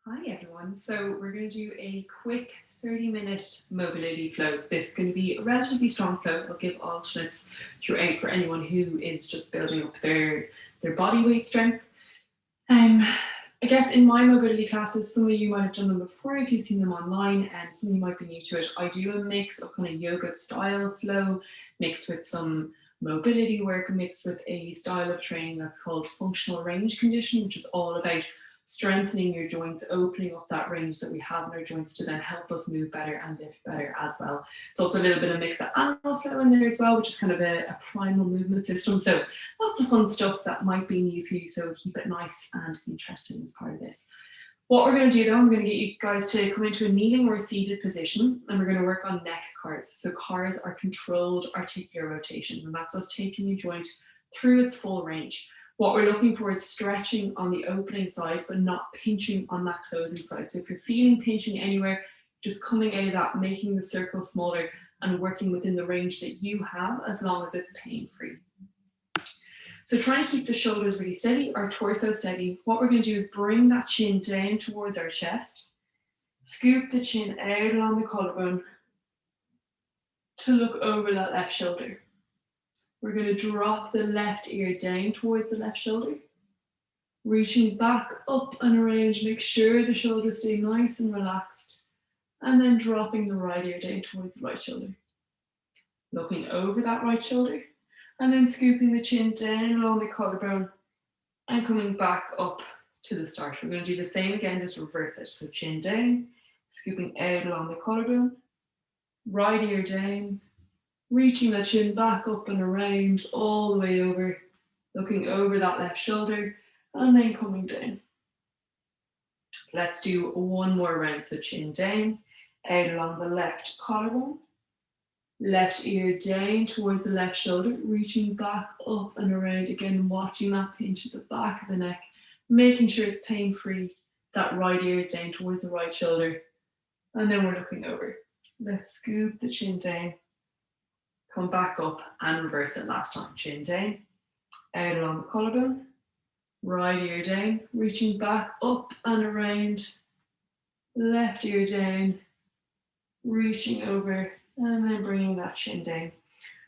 Hi everyone. So we're going to do a quick 30-minute mobility flow. So this is going to be a relatively strong flow. I'll give alternates throughout for anyone who is just building up their body weight strength. I guess in my mobility classes, some of you might have done them before if you've seen them online, and some of you might be new to it. I do a mix of kind of yoga style flow mixed with some mobility work, mixed with a style of training that's called functional range conditioning, which is all about strengthening your joints, opening up that range that we have in our joints to then help us move better and lift better as well. It's also a little bit of mix of animal flow in there as well, which is kind of a primal movement system. So lots of fun stuff that might be new for you. So keep it nice and interesting as part of this. What we're going to do though, I'm going to get you guys to come into a kneeling or a seated position, and we're going to work on neck cars. So cars are controlled articular rotation, and that's us taking your joint through its full range. What we're looking for is stretching on the opening side, but not pinching on that closing side. So if you're feeling pinching anywhere, just coming out of that, making the circle smaller and working within the range that you have, as long as it's pain-free. So try and keep the shoulders really steady, our torso steady. What we're going to do is bring that chin down towards our chest, scoop the chin out along the collarbone to look over that left shoulder. We're going to drop the left ear down towards the left shoulder, reaching back up and around. Make sure the shoulders stay nice and relaxed, and then dropping the right ear down towards the right shoulder. Looking over that right shoulder, and then scooping the chin down along the collarbone and coming back up to the start. We're going to do the same again, just reverse it. So chin down, scooping out along the collarbone, right ear down, reaching that chin back up and around all the way over, looking over that left shoulder, and then coming down. Let's do one more round. So chin down, out along the left collarbone, left ear down towards the left shoulder, reaching back up and around, again watching that pinch at the back of the neck, making sure it's pain-free. That right ear is down towards the right shoulder, and then we're looking over. Let's scoop the chin down, come back up and reverse it last time. Chin down, out along the collarbone, right ear down, reaching back up and around, left ear down, reaching over, and then bringing that chin down.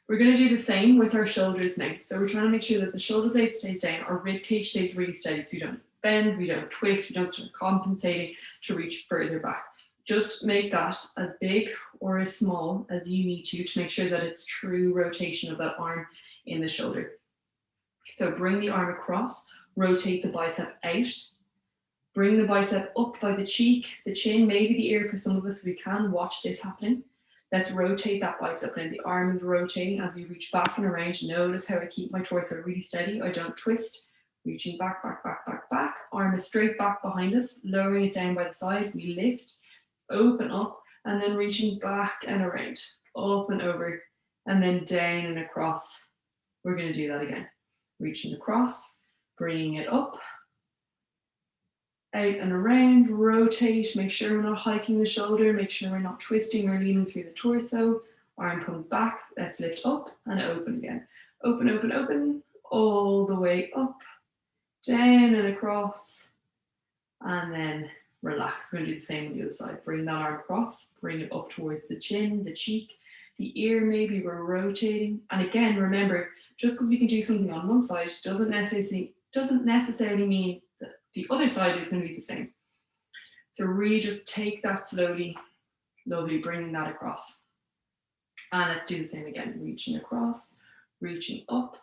We're going to do the same with our shoulders now. So we're trying to make sure that the shoulder blade stays down, our rib cage stays really steady, so we don't bend, we don't twist, we don't start compensating to reach further back. Just make that as big or as small as you need to make sure that it's true rotation of that arm in the shoulder. So bring the arm across, rotate the bicep out, bring the bicep up by the cheek, the chin, maybe the ear for some of us. We can watch this happening. Let's rotate that bicep. Now the arm is rotating as you reach back and around. Notice how I keep my torso really steady. I don't twist. Reaching back, back, back, back, back. Arm is straight back behind us, lowering it down by the side. We lift, open up, and then reaching back and around, up and over, and then down and across. We're going to do that again. Reaching across, bringing it up, out and around, rotate, make sure we're not hiking the shoulder, make sure we're not twisting or leaning through the torso. Arm comes back, let's lift up and open again. Open, open, open, all the way up, down and across, and then relax. We're going to do the same on the other side. Bring that arm across, bring it up towards the chin, the cheek, the ear, maybe we're rotating. And again, remember, just because we can do something on one side doesn't necessarily mean that the other side is going to be the same. So really just take that slowly, lovely, bringing that across. And let's do the same again, reaching across, reaching up,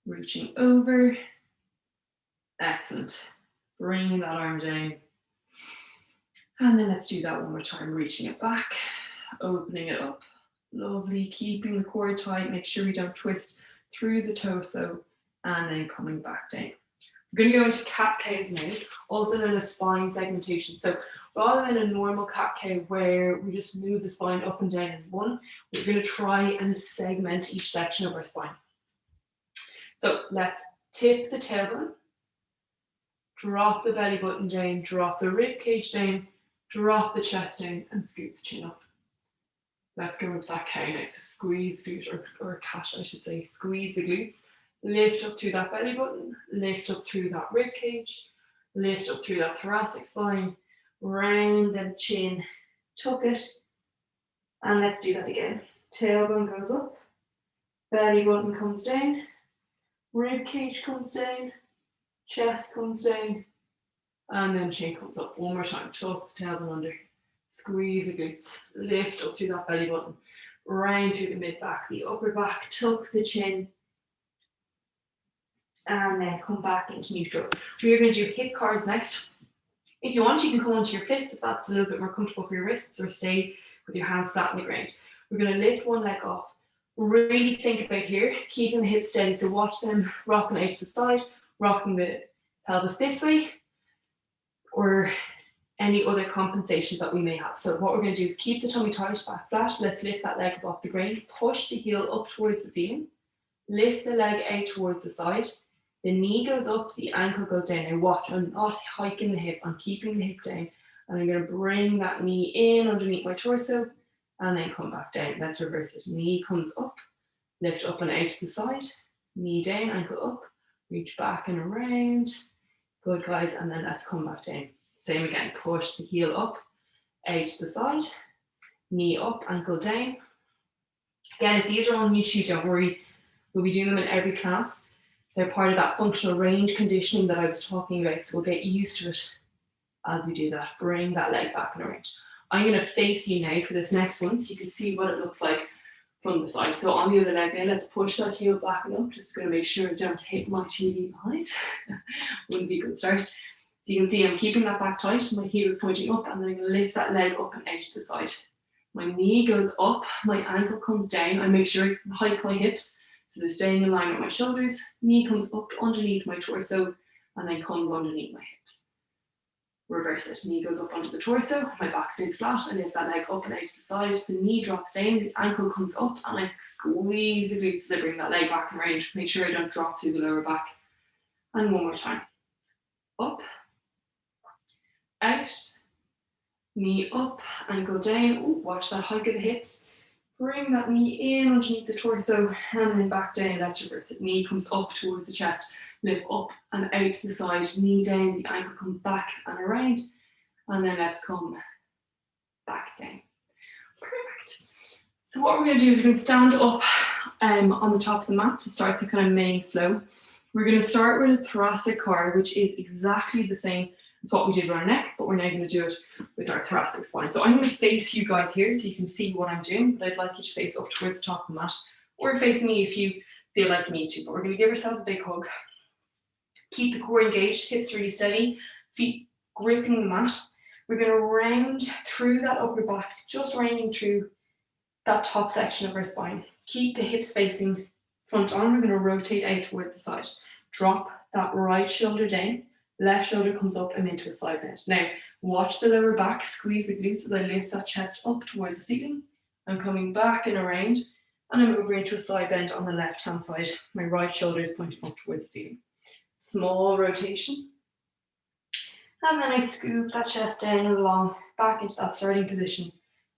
reaching over. Excellent. Bringing that arm down. And then let's do that one more time, reaching it back, opening it up. Lovely, keeping the core tight, make sure we don't twist through the torso, and then coming back down. We're going to go into cat-cows now, also known as spine segmentation. So rather than a normal cat-cow where we just move the spine up and down as one, we're going to try and segment each section of our spine. So let's tip the tailbone, drop the belly button down, drop the rib cage down, drop the chest down, and scoop the chin up. Let's go into that cow now. So squeeze the glute, or cat, I should say. Squeeze the glutes. Lift up through that belly button. Lift up through that rib cage. Lift up through that thoracic spine. round the chin, tuck it, and let's do that again. Tailbone goes up, belly button comes down, rib cage comes down, chest comes down, and then chin comes up. One more time, tuck the tailbone under, squeeze the glutes, lift up through that belly button, round through the mid back, the upper back, tuck the chin, and then come back into neutral. We are going to do hip curls next. If you want, you can come onto your fists if that's a little bit more comfortable for your wrists, or stay with your hands flat on the ground. We're going to lift one leg off. Really think about here, keeping the hips steady. So watch them rocking out to the side, rocking the pelvis this way, or any other compensations that we may have. So what we're going to do is keep the tummy tight, back flat. Let's lift that leg up off the ground. Push the heel up towards the ceiling. Lift the leg out towards the side. The knee goes up, the ankle goes down. Now watch, I'm not hiking the hip, I'm keeping the hip down. And I'm going to bring that knee in underneath my torso and then come back down. Let's reverse it. Knee comes up, lift up and out to the side. Knee down, ankle up, reach back and around. Good, guys. And then let's come back down. Same again, push the heel up, out to the side. Knee up, ankle down. Again, if these are on YouTube, don't worry. We'll be doing them in every class. They're part of that functional range conditioning that I was talking about. So we'll get used to it as we do that. Bring that leg back and around. I'm going to face you now for this next one so you can see what it looks like from the side. So on the other leg now, let's push that heel back and up. Just going to make sure I don't hit my TV behind. Wouldn't be a good start. So you can see I'm keeping that back tight. My heel is pointing up, and then I'm going to lift that leg up and out to the side. My knee goes up, my ankle comes down. I make sure I hike my hips so they're staying in line with my shoulders. Knee comes up underneath my torso and then comes underneath my hips. Reverse it. Knee goes up onto the torso, my back stays flat. I lift that leg up and out to the side. The knee drops down, the ankle comes up, and I squeeze the glutes to bring that leg back and around. Make sure I don't drop through the lower back. And one more time. Up, out, knee up, ankle down. Ooh, watch that hike of the hips. Bring that knee in underneath the torso and then back down. Let's reverse it. Knee comes up towards the chest. Lift up and out to the side. Knee down, the ankle comes back and around. And then let's come back down. Perfect. So what we're going to do is we're going to stand up on the top of the mat to start the kind of main flow. We're going to start with a thoracic car, which is exactly the same as what we did with our neck, but we're now going to do it with our thoracic spine. So I'm going to face you guys here so you can see what I'm doing, but I'd like you to face up towards the top of the mat, or face me if you feel like you need to. But we're going to give ourselves a big hug. Keep the core engaged, hips really steady, feet gripping the mat. We're going to round through that upper back, just rounding through that top section of our spine. Keep the hips facing front on. We're going to rotate out towards the side. Drop that right shoulder down. Left shoulder comes up and into a side bend. Now, watch the lower back, squeeze the glutes as I lift that chest up towards the ceiling. I'm coming back and around, and I'm over into a side bend on the left-hand side. My right shoulder is pointing up towards the ceiling. Small rotation. And then I scoop that chest down and along, back into that starting position,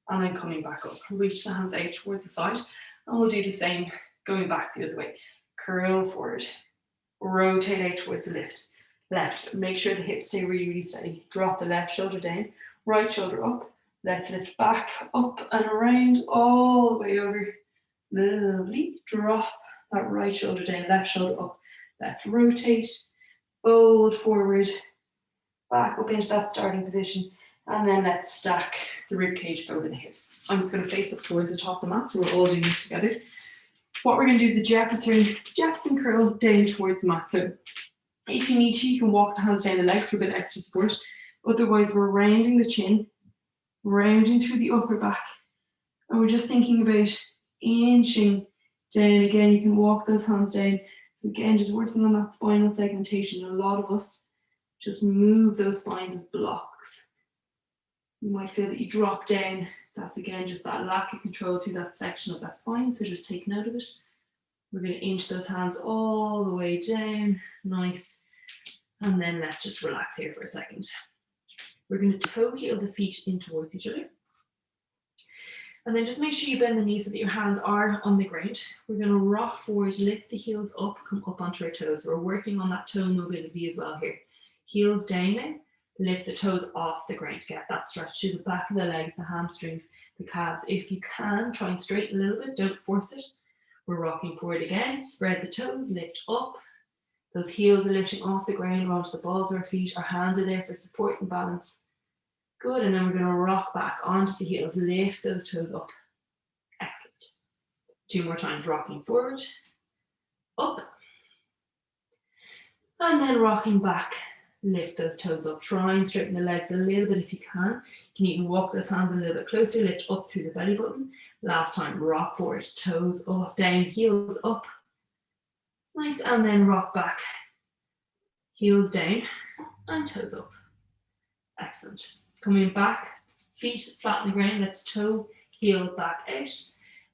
and I'm coming back up. Reach the hands out towards the side, and we'll do the same going back the other way. Curl forward, rotate out towards the lift. Left, make sure the hips stay really, really steady. Drop the left shoulder down, right shoulder up. Let's lift back, up and around, all the way over. Lovely. Drop that right shoulder down, left shoulder up. Let's rotate, fold forward, back up into that starting position. And then let's stack the rib cage over the hips. I'm just going to face up towards the top of the mat, so we're all doing this together. What we're going to do is the Jefferson curl down towards the mat. So if you need to, you can walk the hands down the legs for a bit of extra support. Otherwise, we're rounding the chin, rounding through the upper back. And we're just thinking about inching down. Again, you can walk those hands down. So again, just working on that spinal segmentation. A lot of us just move those spines as blocks. You might feel that you drop down. That's again, just that lack of control through that section of that spine. So just take note of it. We're going to inch those hands all the way down. Nice. And then let's just relax here for a second. We're going to toe heel the feet in towards each other. And then just make sure you bend the knees so that your hands are on the ground. We're going to rock forward, lift the heels up, come up onto our toes. So we're working on that toe mobility as well here. Heels down now. Lift the toes off the ground to get that stretch through the back of the legs, the hamstrings, the calves. If you can, try and straighten a little bit, don't force it. We're rocking forward again, spread the toes, lift up. Those heels are lifting off the ground onto the balls of our feet. Our hands are there for support and balance. Good, and then we're going to rock back onto the heels, lift those toes up. Excellent. 2 more times, rocking forward, up, and then rocking back. Lift those toes up. Try and straighten the legs a little bit if you can. You can even walk those hands a little bit closer, lift up through the belly button. Last time, rock forward, toes up, down, heels up. Nice, and then rock back. Heels down and toes up. Excellent. Coming back, feet flat on the ground. Let's toe, heel back out.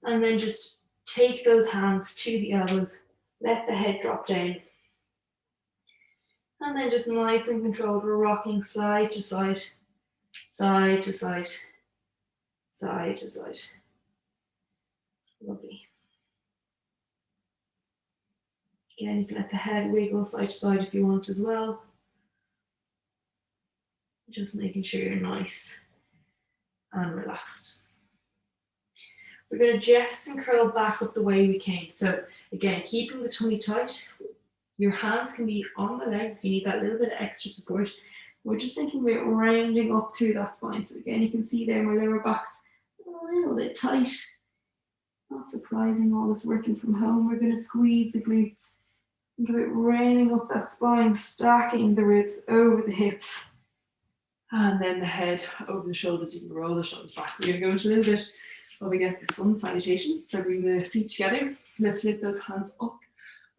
And then just take those hands to the elbows. Let the head drop down. And then just nice and controlled, we're rocking side to side, side to side, side to side. Lovely. Again, you can let the head wiggle side to side if you want as well. Just making sure you're nice and relaxed. We're going to Jefferson curl back up the way we came. So again, keeping the tummy tight. Your hands can be on the legs if you need that little bit of extra support. We're just thinking about rounding up through that spine. So again, you can see there my lower back's a little bit tight. Not surprising, all this working from home. We're going to squeeze the glutes. Think about rounding up that spine, stacking the ribs over the hips. And then the head over the shoulders. You can roll the shoulders back. We're going to go into a little bit of, I guess, the sun salutation. So bring the feet together. Let's lift those hands up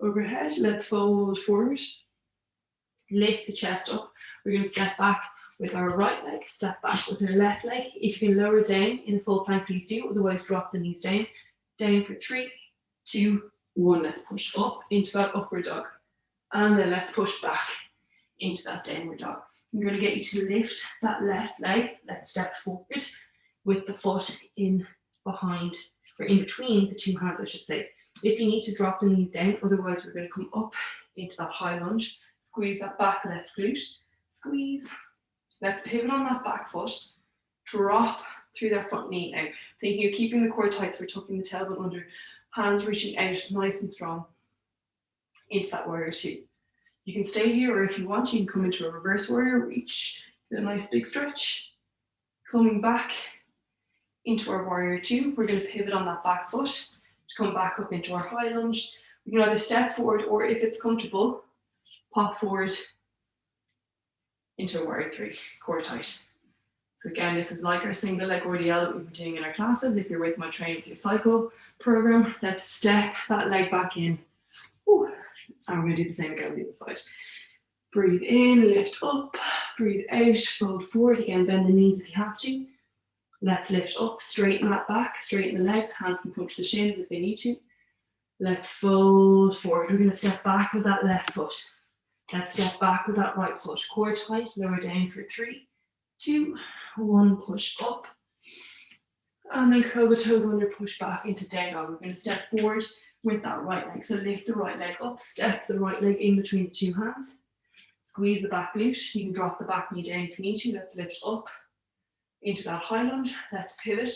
overhead. Let's fold forward. Lift the chest up. We're going to step back with our right leg, step back with our left leg. If you can lower down in a full plank, please do. Otherwise, drop the knees down. Down for 3, 2, 1. Let's push up into that upward dog. And then let's push back into that downward dog. I'm going to get you to lift that left leg. Let's step forward with the foot in behind, or in between the 2 hands, I should say. If you need to, drop the knees down. Otherwise, we're going to come up into that high lunge. Squeeze that back left glute. Squeeze. Let's pivot on that back foot. Drop through that front knee now. Thinking of keeping the core tight, so we're tucking the tailbone under. Hands reaching out nice and strong into that warrior 2. You can stay here, or if you want, you can come into a reverse warrior. Reach. Get a nice big stretch. Coming back into our warrior 2. We're going to pivot on that back foot to come back up into our high lunge. We can either step forward, or if it's comfortable, pop forward into a warrior 3, core tight. So again, this is like our single leg RDL that we've been doing in our classes. If you're with my Train With Your Cycle program, let's step that leg back in. Ooh. And we're going to do the same again on the other side. Breathe in, lift up, breathe out, fold forward. Again, bend the knees if you have to. Let's lift up, straighten that back, straighten the legs. Hands can come to the shins if they need to. Let's fold forward. We're going to step back with that left foot. Let's step back with that right foot. Core tight, lower down for 3, 2, 1. Push up. And then curl the toes under, push back into down dog. We're going to step forward with that right leg. So lift the right leg up, step the right leg in between the 2 hands. Squeeze the back glute. You can drop the back knee down if you need to. Let's lift up into that high lunge. Let's pivot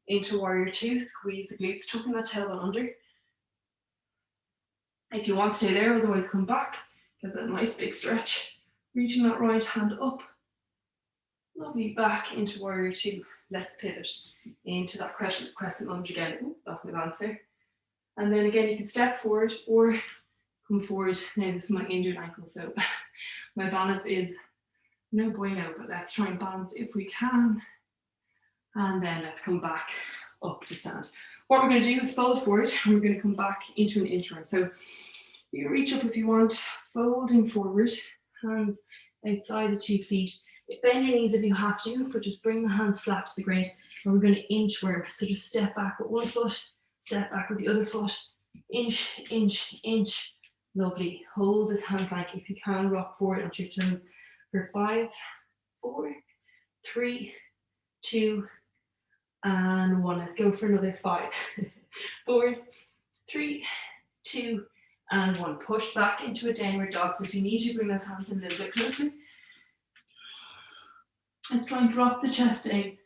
into warrior 2. Squeeze the glutes, tucking that tailbone under. If you want to stay there, otherwise come back. Get that nice big stretch. Reaching that right hand up. Lovely, back into warrior 2. Let's pivot into that crescent lunge again. Ooh, lost my balance there. And then again, you can step forward or come forward. Now this is my injured ankle, so my balance is no bueno, but let's try and balance if we can. And then let's come back up to stand. What we're going to do is fold forward, and we're going to come back into an interim. So you can reach up if you want, folding forward, hands outside the 2 feet. Bend your knees if you have to, but just bring the hands flat to the ground. And we're going to inchworm. So just step back with one foot, step back with the other foot, inch, inch, inch. Lovely. Hold this hand plank. If you can, rock forward onto your toes for 5, 4, 3, 2, and 1. Let's go for another 5, 4, 3, 2, and 1. Push back into a downward dog. So if you need to, bring those hands a little bit closer. Let's try and drop the chest down,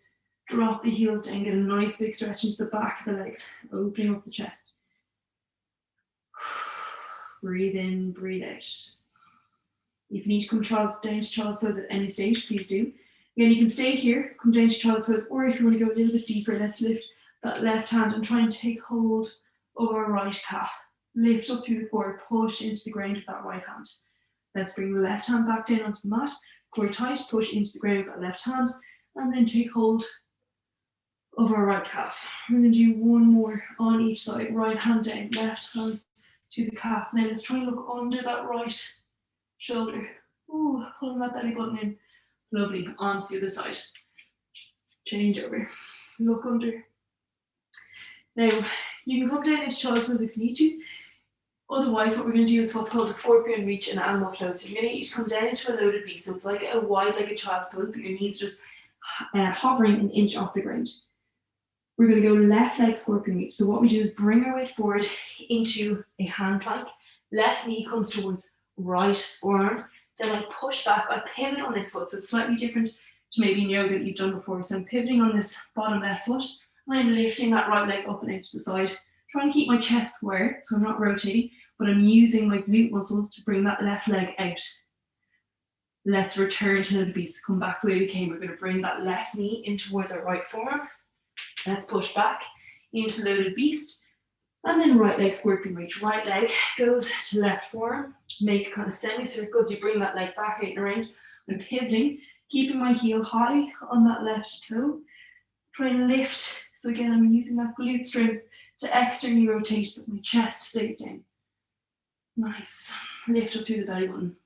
drop the heels down, get a nice big stretch into the back of the legs, opening up the chest. Breathe in, breathe out. If you need to come down to child's pose at any stage, please do. Again, you can stay here, come down to child's pose, or if you want to go a little bit deeper, let's lift that left hand and try and take hold of our right calf. Lift up through the core, push into the ground with that right hand. Let's bring the left hand back down onto the mat, core tight, push into the ground with that left hand, and then take hold of our right calf. We're going to do one more on each side, right hand down, left hand to the calf. Now let's try and look under that right shoulder. Ooh, pulling that belly button in. Lovely. Onto the other side. Change over. Look under. Now, you can come down into child's pose if you need to. Otherwise, what we're going to do is what's called a scorpion reach and animal flow. So you're going to each come down into a loaded beast. So it's like a wide legged child's pose, but your knees just hovering an inch off the ground. We're going to go left leg scorpion reach. So what we do is bring our weight forward into a hand plank. Left knee comes towards right forearm. Then I push back. I pivot on this foot. So it's slightly different to maybe in yoga that you've done before. So I'm pivoting on this bottom left foot. And I'm lifting that right leg up and out to the side. Trying to keep my chest square so I'm not rotating, but I'm using my glute muscles to bring that left leg out. Let's return to the beast. Come back the way we came. We're going to bring that left knee in towards our right forearm. Let's push back into loaded beast. And then right leg scorpion reach. Right leg goes to left forearm. Make kind of semicircles. You bring that leg back out and around. I'm pivoting, keeping my heel high on that left toe. Try and lift. So again, I'm using that glute strength to externally rotate, but my chest stays down. Nice. Lift up through the belly button.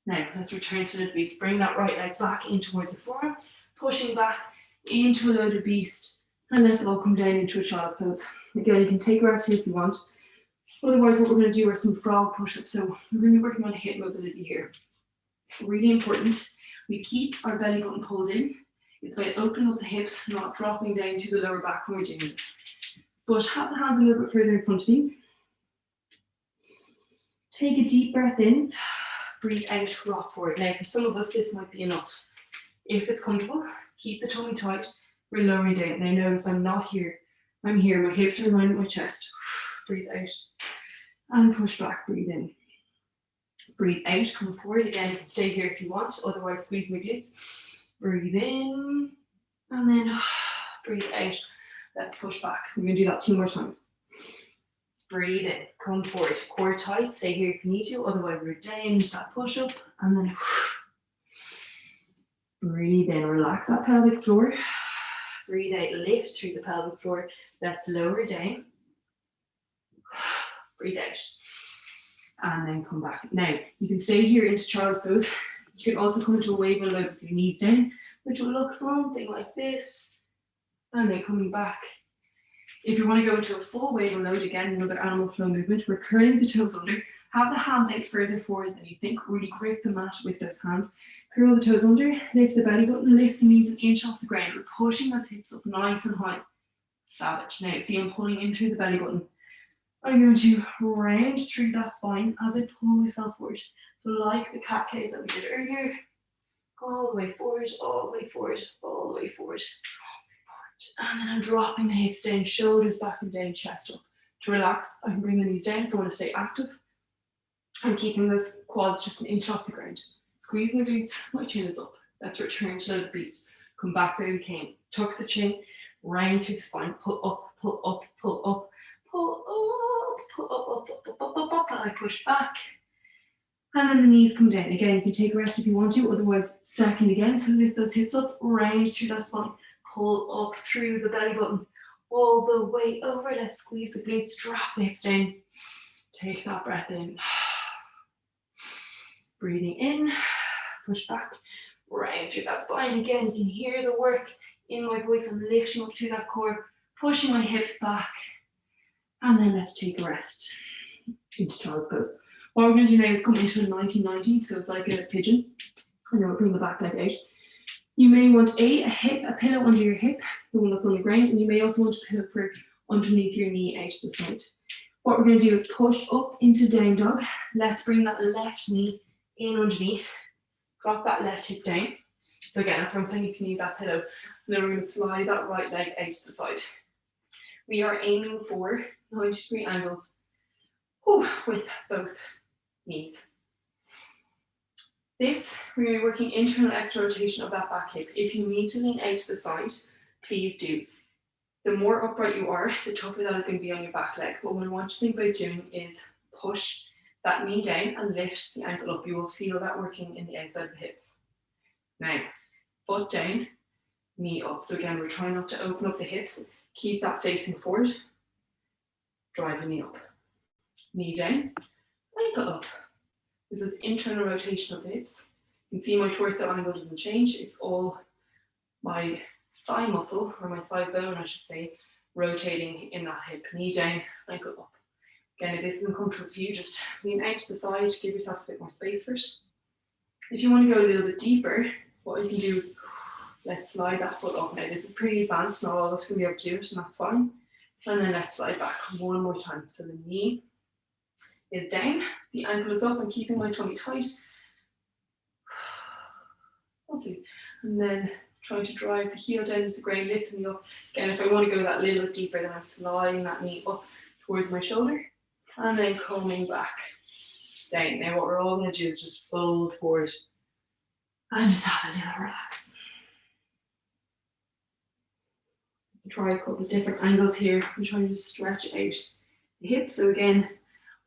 Now, let's return to loaded beast. Bring that right leg back in towards the forearm, pushing back into a loaded beast. And let's all come down into a child's pose. Again, you can take a rest here if you want. Otherwise, what we're going to do are some frog push-ups. So we're going to be working on hip mobility here. Really important. We keep our belly button pulled in. It's about opening up the hips, not dropping down to the lower back when we're doing this. But have the hands a little bit further in front of you. Take a deep breath in. Breathe out, rock forward. Now, for some of us, this might be enough. If it's comfortable, keep the tummy tight. We're lowering down. Now, notice I'm not here. I'm here. My hips are in line with my chest. Breathe out. And push back. Breathe in. Breathe out. Come forward. Again, you can stay here if you want. Otherwise, squeeze my glutes. Breathe in. And then breathe out. Let's push back. We're going to do that 2 more times. Breathe in. Come forward. Core tight. Stay here if you need to. Otherwise, we're down to that push-up. And then breathe in. Relax that pelvic floor. Breathe out. Lift through the pelvic floor. Let's lower down. Breathe out. And then come back. Now, you can stay here into child's pose. You can also come into a wave and load with your knees down, which will look something like this. And then coming back. If you want to go into a full wave and load, again, another animal flow movement, we're curling the toes under. Have the hands out further forward than you think. Really grip the mat with those hands. Curl the toes under, lift the belly button, lift the knees an inch off the ground. We're pushing those hips up nice and high. Savage. Now, see, I'm pulling in through the belly button. I'm going to round through that spine as I pull myself forward. So like the cat cave that we did earlier, all the way forward, all the way forward, all the way forward. And then I'm dropping the hips down, shoulders back and down, chest up. To relax, I can bring the knees down if I want to stay active. I'm keeping those quads just an inch off the ground. Squeezing the glutes, my chin is up. Let's return to loaded beast. Come back there we came. Tuck the chin, round through the spine, pull up, pull up, pull up, pull up, pull up, up, up, up, up, up, up. I push back. And then the knees come down. Again, you can take a rest if you want to, otherwise second again. So lift those hips up, round through that spine. Pull up through the belly button, all the way over. Let's squeeze the glutes, drop the hips down. Take that breath in. Breathing in, push back, round through that spine. Again, you can hear the work in my voice. I'm lifting up through that core, pushing my hips back. And then let's take a rest into child's pose. What we're going to do now is come into a 1990, so it's like a pigeon. And then we'll bring the back leg out. You may want a pillow under your hip, the one that's on the ground, and you may also want a pillow for underneath your knee out to the side. What we're going to do is push up into down dog. Let's bring that left knee in underneath. Drop that left hip down. So again, that's what I'm saying, if you need that pillow. And then we're going to slide that right leg out to the side. We are aiming for 90-degree angles with both knees. This, we're going to be working internal external rotation of that back hip. If you need to lean out to the side, please do. The more upright you are, the tougher that is going to be on your back leg. But what I want you to think about doing is push that knee down and lift the ankle up. You will feel that working in the outside of the hips. Now, foot down, knee up. So again, we're trying not to open up the hips. Keep that facing forward. Drive the knee up. Knee down, ankle up. This is internal rotation of the hips. You can see my torso angle doesn't change. It's all my thigh muscle, or my thigh bone, I should say, rotating in that hip. Knee down, ankle up. Again, if this isn't comfortable for you, just lean out to the side, give yourself a bit more space for it. If you want to go a little bit deeper, what you can do is, let's slide that foot up. Now, this is pretty advanced, not all of us can be able to do it, and that's fine. And then let's slide back one more time. So the knee is down, the ankle is up, I'm keeping my tummy tight. Lovely. And then trying to drive the heel down to the ground, lifting me up. Again, if I want to go that little bit deeper, then I'm sliding that knee up towards my shoulder and then coming back down. Now what we're all going to do is just fold forward and just have a little relax. Try a couple of different angles here. I'm trying to stretch out the hips. So again,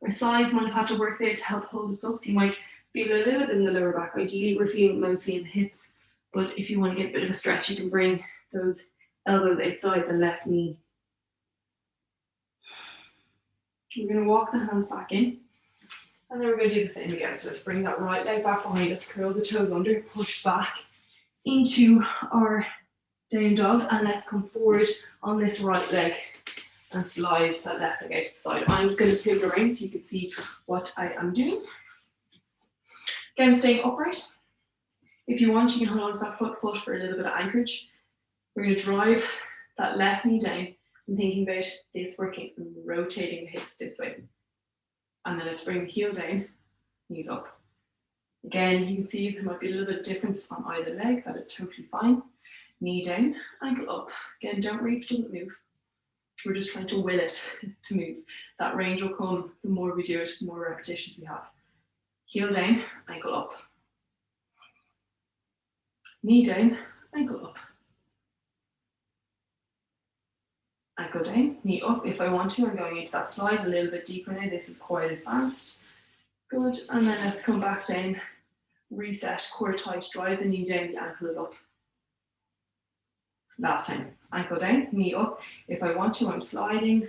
our sides might have had to work there to help hold us up. So you might feel a little bit in the lower back. Ideally, we're feeling mostly in the hips. But if you want to get a bit of a stretch, you can bring those elbows outside the left knee. We're going to walk the hands back in. And then we're going to do the same again. So let's bring that right leg back behind us, curl the toes under, push back into our down dog. And let's come forward on this right leg and slide that left leg out to the side. I'm just going to pivot around so you can see what I am doing. Again, staying upright. If you want, you can hold on to that foot for a little bit of anchorage. We're going to drive that left knee down and thinking about this working and rotating the hips this way. And then let's bring the heel down, knees up. Again, you can see there might be a little bit of difference on either leg. That is totally fine. Knee down, ankle up. Again, don't worry if it doesn't move. We're just trying to will it to move. That range will come the more we do it, the more repetitions we have. Heel down, ankle up. Knee down, ankle up. Ankle down, knee up. If I want to, I'm going into that slide a little bit deeper now. This is quite advanced. Good. And then let's come back down. Reset, core tight, drive the knee down, the ankle is up. Last time, ankle down, knee up. If I want to, I'm sliding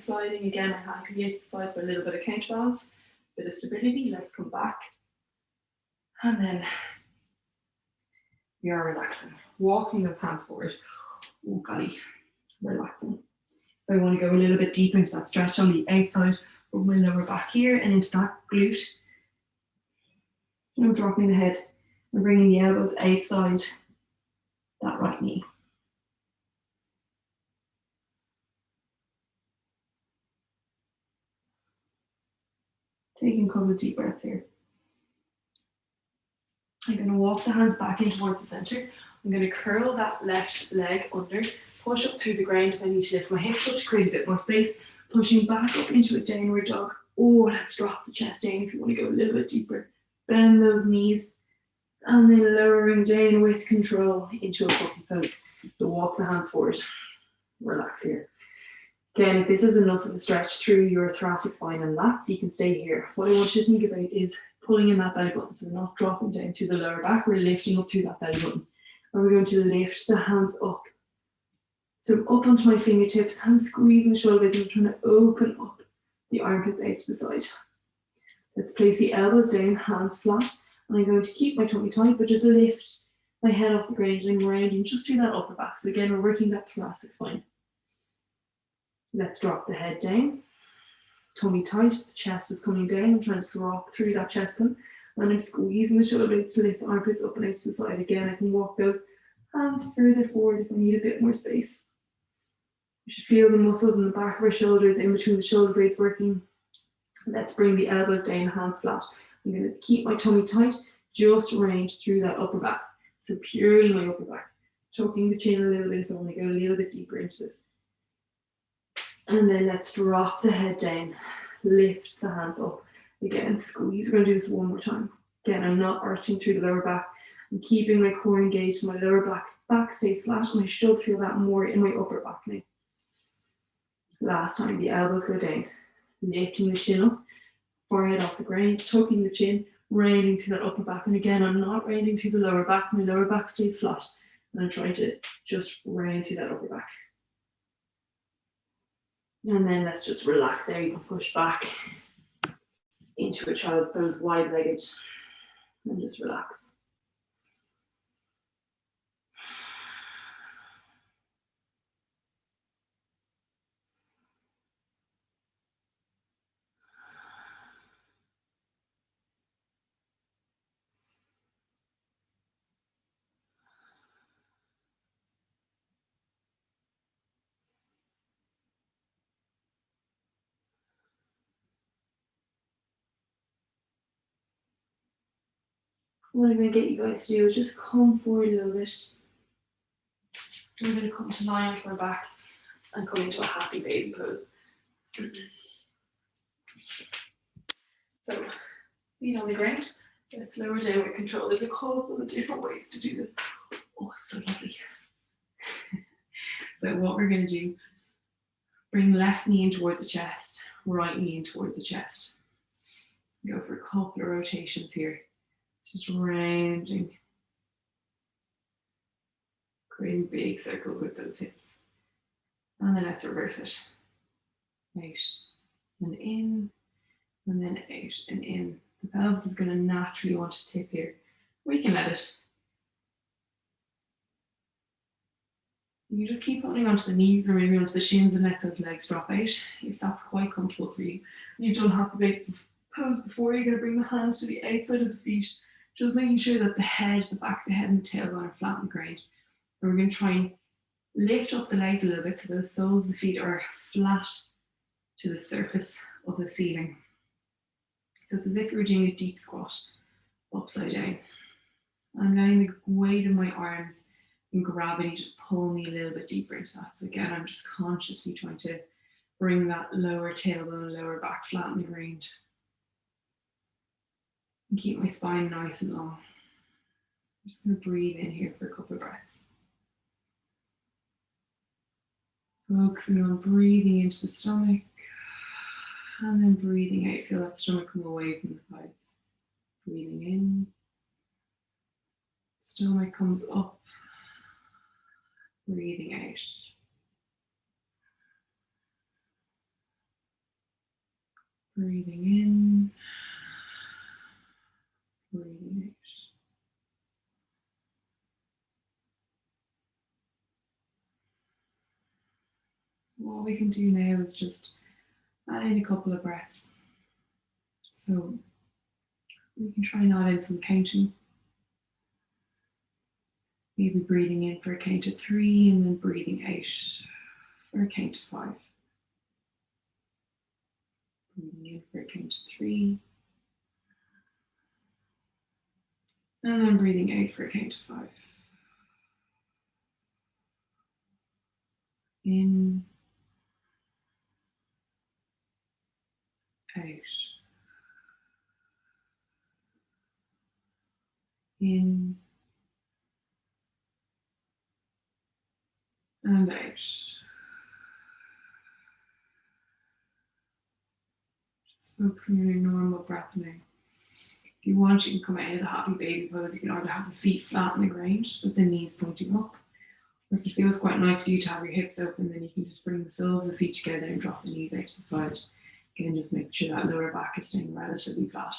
again. My hand can be at the side for a little bit of counterbalance, bit of stability. Let's come back. And then we are relaxing, walking those hands forward. Oh, golly, relaxing. If I want to go a little bit deeper into that stretch on the outside of my lower back here and into that glute. No dropping the head and bringing the elbows outside that right knee. Taking a couple of deep breaths here. I'm going to walk the hands back in towards the center. I'm going to curl that left leg under, push up through the ground if I need to lift my hips up to create a bit more space, pushing back up into a downward dog. Oh, let's drop the chest down if you want to go a little bit deeper. Bend those knees and then lowering down with control into a puppy pose. So walk the hands forward. Relax here. Again, if this is enough of a stretch through your thoracic spine and lats, you can stay here. What I want you to think about is pulling in that belly button. So we're not dropping down to the lower back, we're lifting up through that belly button. And we're going to lift the hands up. So up onto my fingertips, I'm squeezing the shoulders and I'm trying to open up the armpits out to the side. Let's place the elbows down, hands flat. And I'm going to keep my tummy tight, but just lift my head off the ground and I'm rounding just through that upper back. So again, we're working that thoracic spine. Let's drop the head down. Tummy tight, the chest is coming down. I'm trying to drop through that chest bone. And I'm squeezing the shoulder blades to lift the armpits up and out to the side. Again, I can walk those hands further forward if I need a bit more space. You should feel the muscles in the back of our shoulders, in between the shoulder blades working. Let's bring the elbows down, hands flat. I'm going to keep my tummy tight, just range through that upper back. So purely my upper back. Tucking the chin a little bit if I want to go a little bit deeper into this. And then let's drop the head down. Lift the hands up. Again, squeeze. We're going to do this one more time. Again, I'm not arching through the lower back. I'm keeping my core engaged so my lower back stays flat, and I should feel that more in my upper back now. Last time, the elbows go down. Lifting the chin up, forehead off the ground, tucking the chin, rounding through that upper back. And again, I'm not rounding through the lower back. My lower back stays flat. And I'm trying to just round through that upper back. And then let's just relax there. You can push back into a child's pose, wide-legged, and just relax. What I'm going to get you guys to do is just come forward a little bit. We're going to come to lie onto our back and come into a happy baby pose. So, feet on the ground. Let's lower down with control. There's a couple of different ways to do this. Oh, it's so lovely. So what we're going to do, bring left knee in towards the chest, right knee in towards the chest. Go for a couple of rotations here. Just rounding. Creating big circles with those hips. And then let's reverse it. Out and in, and then out and in. The pelvis is going to naturally want to tip here. We can let it. You just keep holding onto the knees or maybe onto the shins and let those legs drop out if that's quite comfortable for you. You've done happy baby pose before. You're going to bring the hands to the outside of the feet, just making sure that the head, the back of the head and the tailbone are flat on the ground. And we're going to try and lift up the legs a little bit so those soles of the feet are flat to the surface of the ceiling. So it's as if you were doing a deep squat upside down. I'm letting the weight of my arms and gravity just pull me a little bit deeper into that. So again, I'm just consciously trying to bring that lower tailbone and lower back flat on the ground. And keep my spine nice and long. I'm just going to breathe in here for a couple of breaths. Focusing on breathing into the stomach. And then breathing out. Feel that stomach come away from the thighs. Breathing in. Stomach comes up. Breathing out. Breathing in. Breathing out. What we can do now is just add in a couple of breaths. So we can try and add in some counting. Maybe breathing in for a count of 3 and then breathing out for a count of 5. Breathing in for a count of 3. And then breathing out for a count of 5. In. Out. In. And out. Just focusing on your normal breath now. If you want, you can come out of the happy baby pose. You can either have the feet flat on the ground with the knees pointing up. Or if it feels quite nice for you to have your hips open, then you can just bring the soles of the feet together and drop the knees out to the side. Again, just make sure that lower back is staying relatively flat.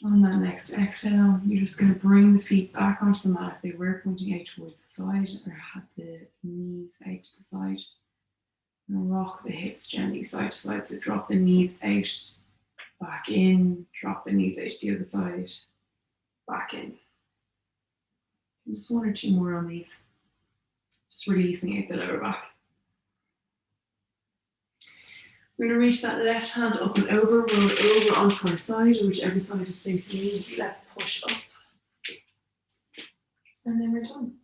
On that next exhale, you're just going to bring the feet back onto the mat if they were pointing out towards the side, or have the knees out to the side. And rock the hips gently side to side. So drop the knees out, back in, drop the knees out to the other side, back in. And just one or two more on these. Just releasing out the lower back. We're going to reach that left hand up and over, roll over onto our side, or whichever side is facing you. Let's push up. And then we're done.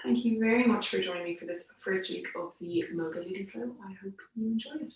Thank you very much for joining me for this first week of the mobility flow. I hope you enjoyed it.